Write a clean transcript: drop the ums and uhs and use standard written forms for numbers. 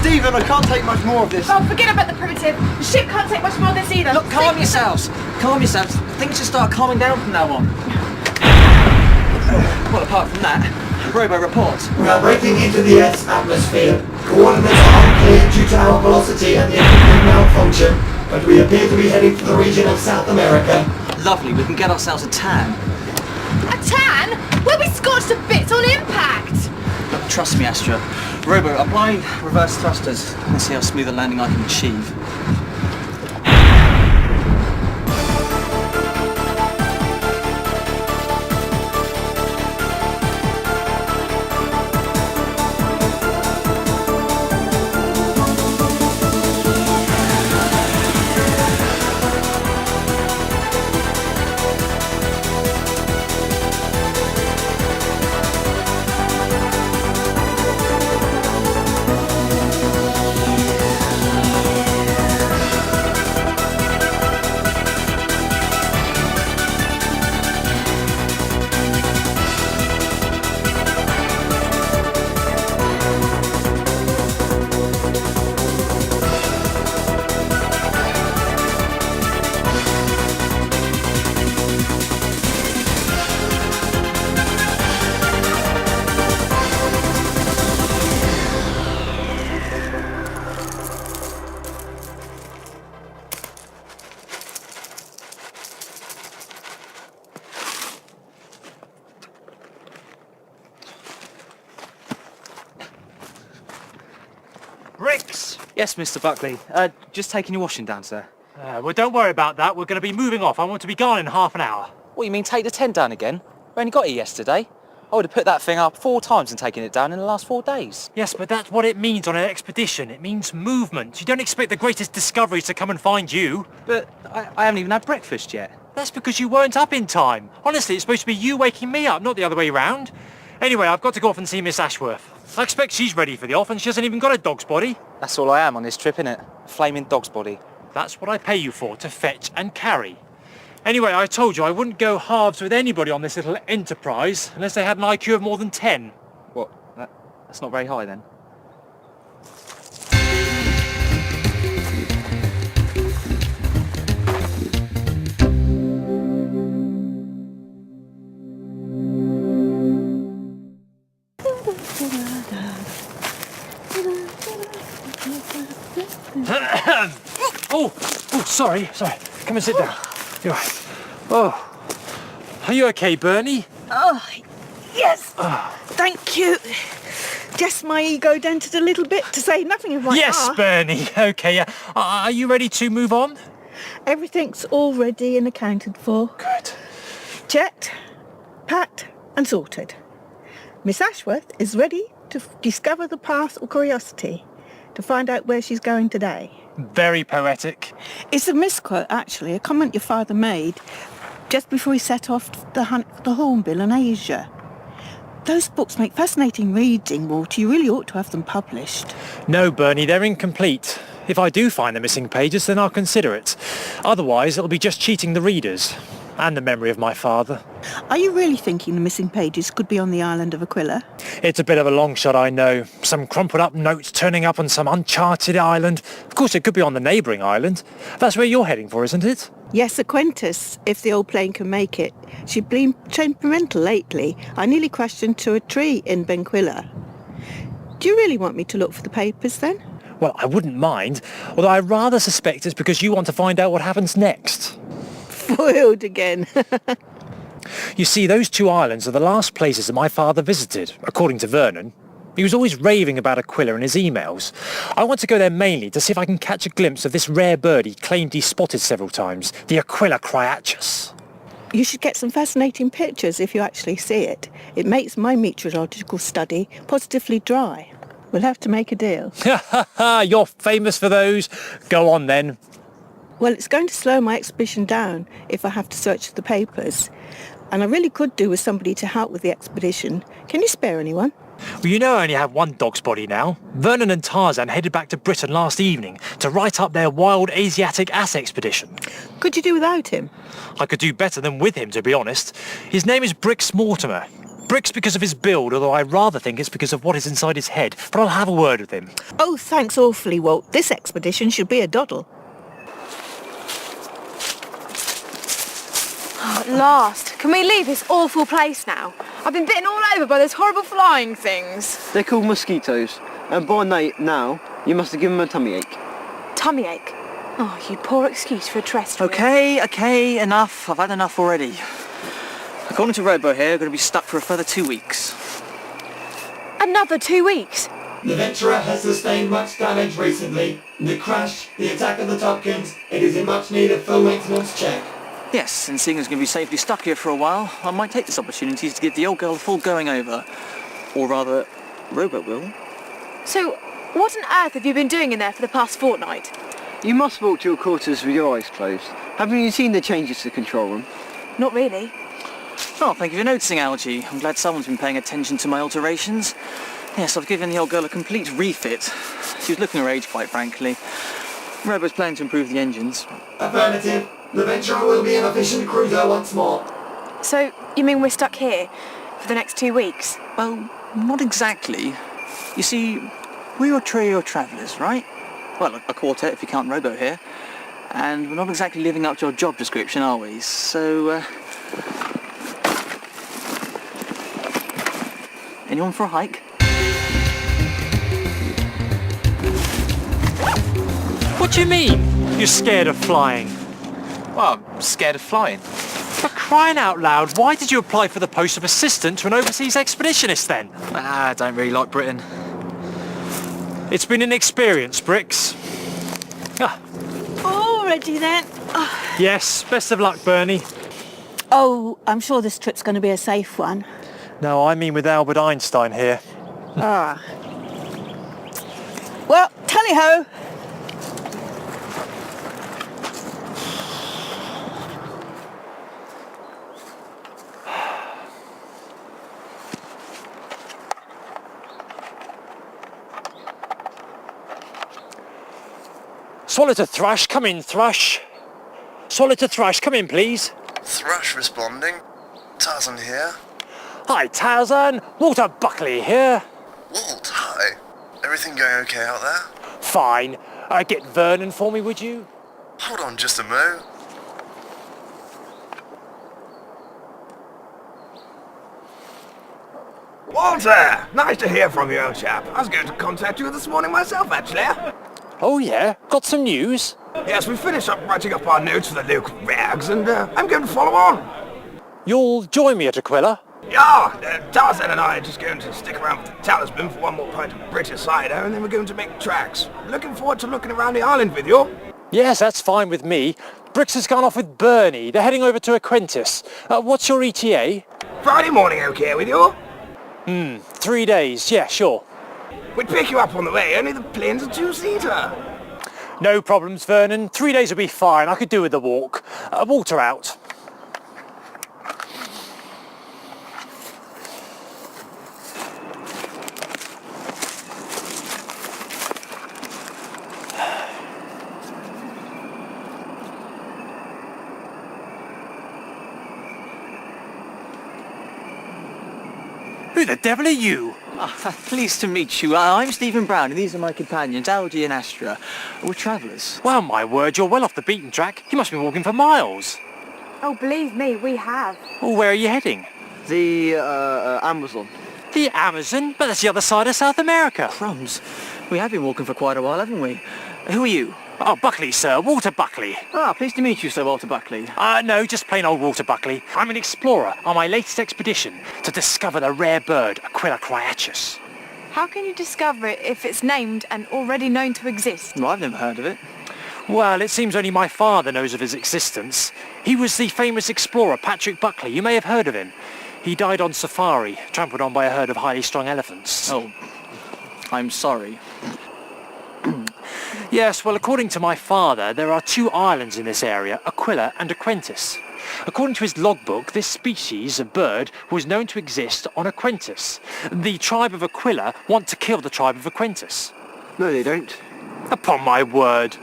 Stephen, I can't take much more of this. Oh, forget about the primitive. The ship can't take much more of this either. Look, calm yourselves. Calm yourselves. Things should start calming down from now on. Well, apart from that, Robo reports. We are breaking into the Earth's atmosphere. Coordinates are unclear due to our velocity and the equipment malfunction, but we appear to be heading for the region of South America. Lovely, we can get ourselves a tan. A tan? We'll be scorched to bits on impact. Look, trust me, Astra. Robo, apply reverse thrusters and see how smooth a landing I can achieve. Bricks! Yes, Mr. Buckley. Just taking your washing down, sir. Well, don't worry about that. We're going to be moving off. I want to be gone in half an hour. What, you mean take the tent down again? We only got here yesterday. I would have put that thing up 4 times and taken it down in the last 4 days. Yes, but that's what it means on an expedition. It means movement. You don't expect the greatest discoveries to come and find you. But I haven't even had breakfast yet. That's because you weren't up in time. Honestly, it's supposed to be you waking me up, not the other way round. Anyway, I've got to go off and see Miss Ashworth. I expect she's ready for the off and she hasn't even got a dog's body. That's all I am on this trip, innit? A flaming dog's body. That's what I pay you for, to fetch and carry. Anyway, I told you I wouldn't go halves with anybody on this little enterprise unless they had an IQ of more than 10. What? That's not very high then. Oh, sorry. Come and sit down. You're right. Oh, are you okay, Bernie? Oh, yes. Thank you. Just my ego dented a little bit, to say nothing of my Yes, Bernie. Okay. Are you ready to move on? Everything's all ready and accounted for. Good. Checked, packed and sorted. Miss Ashworth is ready to discover the path of curiosity, to find out where she's going today. Very poetic. It's a misquote, actually, a comment your father made just before he set off the hunt for the hornbill in Asia. Those books make fascinating reading, Walter. You really ought to have them published. No, Bernie, they're incomplete. If I do find the missing pages, then I'll consider it. Otherwise, it'll be just cheating the readers and the memory of my father. Are you really thinking the missing pages could be on the island of Aquila? It's a bit of a long shot, I know. Some crumpled up notes turning up on some uncharted island. Of course, it could be on the neighbouring island. That's where you're heading for, isn't it? Yes, Aquentus, if the old plane can make it. She's been temperamental lately. I nearly crashed into a tree in Benquilla. Do you really want me to look for the papers then? Well, I wouldn't mind, although I rather suspect it's because you want to find out what happens next. Foiled again. You see, those 2 islands are the last places that my father visited, according to Vernon. He was always raving about Aquila in his emails. I want to go there mainly to see if I can catch a glimpse of this rare bird he claimed he spotted several times, the Aquila criatus. You should get some fascinating pictures if you actually see it. It makes my meteorological study positively dry. We'll have to make a deal. You're famous for those. Go on then. Well, it's going to slow my expedition down if I have to search for the papers. And I really could do with somebody to help with the expedition. Can you spare anyone? Well, you know I only have one dog's body now. Vernon and Tarzan headed back to Britain last evening to write up their wild Asiatic ass expedition. Could you do without him? I could do better than with him, to be honest. His name is Bricks Mortimer. Bricks because of his build, although I rather think it's because of what is inside his head. But I'll have a word with him. Oh, thanks awfully, Walt. This expedition should be a doddle. Oh, at last. Can we leave this awful place now? I've been bitten all over by those horrible flying things. They're called mosquitoes. And by now, you must have given them a tummy ache. Tummy ache. Oh, you poor excuse for a terrestrial. Okay, enough. I've had enough already. According to Robo here, we're going to be stuck for a further 2 weeks. Another 2 weeks? The Venturer has sustained much damage recently. The crash, the attack of the Topkins, it is in much need of full maintenance check. Yes, and seeing as we're going to be safely stuck here for a while, I might take this opportunity to give the old girl a full going over. Or rather, Robo will. So, what on earth have you been doing in there for the past fortnight? You must walk to your quarters with your eyes closed. Haven't you seen the changes to the control room? Not really. Oh, thank you for noticing, Algie. I'm glad someone's been paying attention to my alterations. Yes, I've given the old girl a complete refit. She was looking her age, quite frankly. Robo's planning to improve the engines. Affirmative. The Venturer will be an efficient cruiser once more. So, you mean we're stuck here for the next 2 weeks? Well, not exactly. You see, we're a trio of travellers, right? Well, a quartet if you count Robo here. And we're not exactly living up to our job description, are we? So, anyone for a hike? What do you mean? You're scared of flying? Well, I'm scared of flying. For crying out loud, why did you apply for the post of assistant to an overseas expeditionist then? I don't really like Britain. It's been an experience, Bricks. Already then? Yes, best of luck, Bernie. Oh, I'm sure this trip's going to be a safe one. No, I mean with Albert Einstein here. Ah. Well, tally-ho! Swallow to Thrush, come in, Thrush. Swallow to Thrush, come in, please. Thrush responding. Tarzan here. Hi, Tarzan. Walter Buckley here. Walt, hi. Everything going okay out there? Fine. Get Vernon for me, would you? Hold on just a mo. Walter! Nice to hear from you, old chap. I was going to contact you this morning myself, actually. Oh, yeah? Got some news? Yes, we finished up writing up our notes for the local rags, and I'm going to follow on. You'll join me at Aquila? Yeah, Tarzan and I are just going to stick around with the talisman for one more pint of British cider, and then we're going to make tracks. Looking forward to looking around the island with you. Yes, that's fine with me. Bricks has gone off with Bernie. They're heading over to Aquentis. What's your ETA? Friday morning okay with you? 3 days. Yeah, sure. We'd pick you up on the way, only the plane's a two-seater. No problems, Vernon. 3 days will be fine. I could do with the walk. Walter out. Who the devil are you? Pleased to meet you. I'm Stephen Brown, and these are my companions, Algie and Astra. We're travellers. Well, my word, you're well off the beaten track. You must be walking for miles. Oh, believe me, we have. Oh, where are you heading? The, Amazon. The Amazon? But that's the other side of South America. Crumbs. We have been walking for quite a while, haven't we? Who are you? Oh, Buckley, sir. Walter Buckley. Pleased to meet you, Sir Walter Buckley. No, just plain old Walter Buckley. I'm an explorer on my latest expedition to discover the rare bird, Aquila criatus. How can you discover it if it's named and already known to exist? Well, I've never heard of it. Well, it seems only my father knows of his existence. He was the famous explorer Patrick Buckley. You may have heard of him. He died on safari, trampled on by a herd of highly strung elephants. Oh, I'm sorry. Yes, well, according to my father, there are 2 islands in this area, Aquila and Aquentis. According to his logbook, this species of bird was known to exist on Aquentis. The tribe of Aquila want to kill the tribe of Aquentis. No, they don't. Upon my word.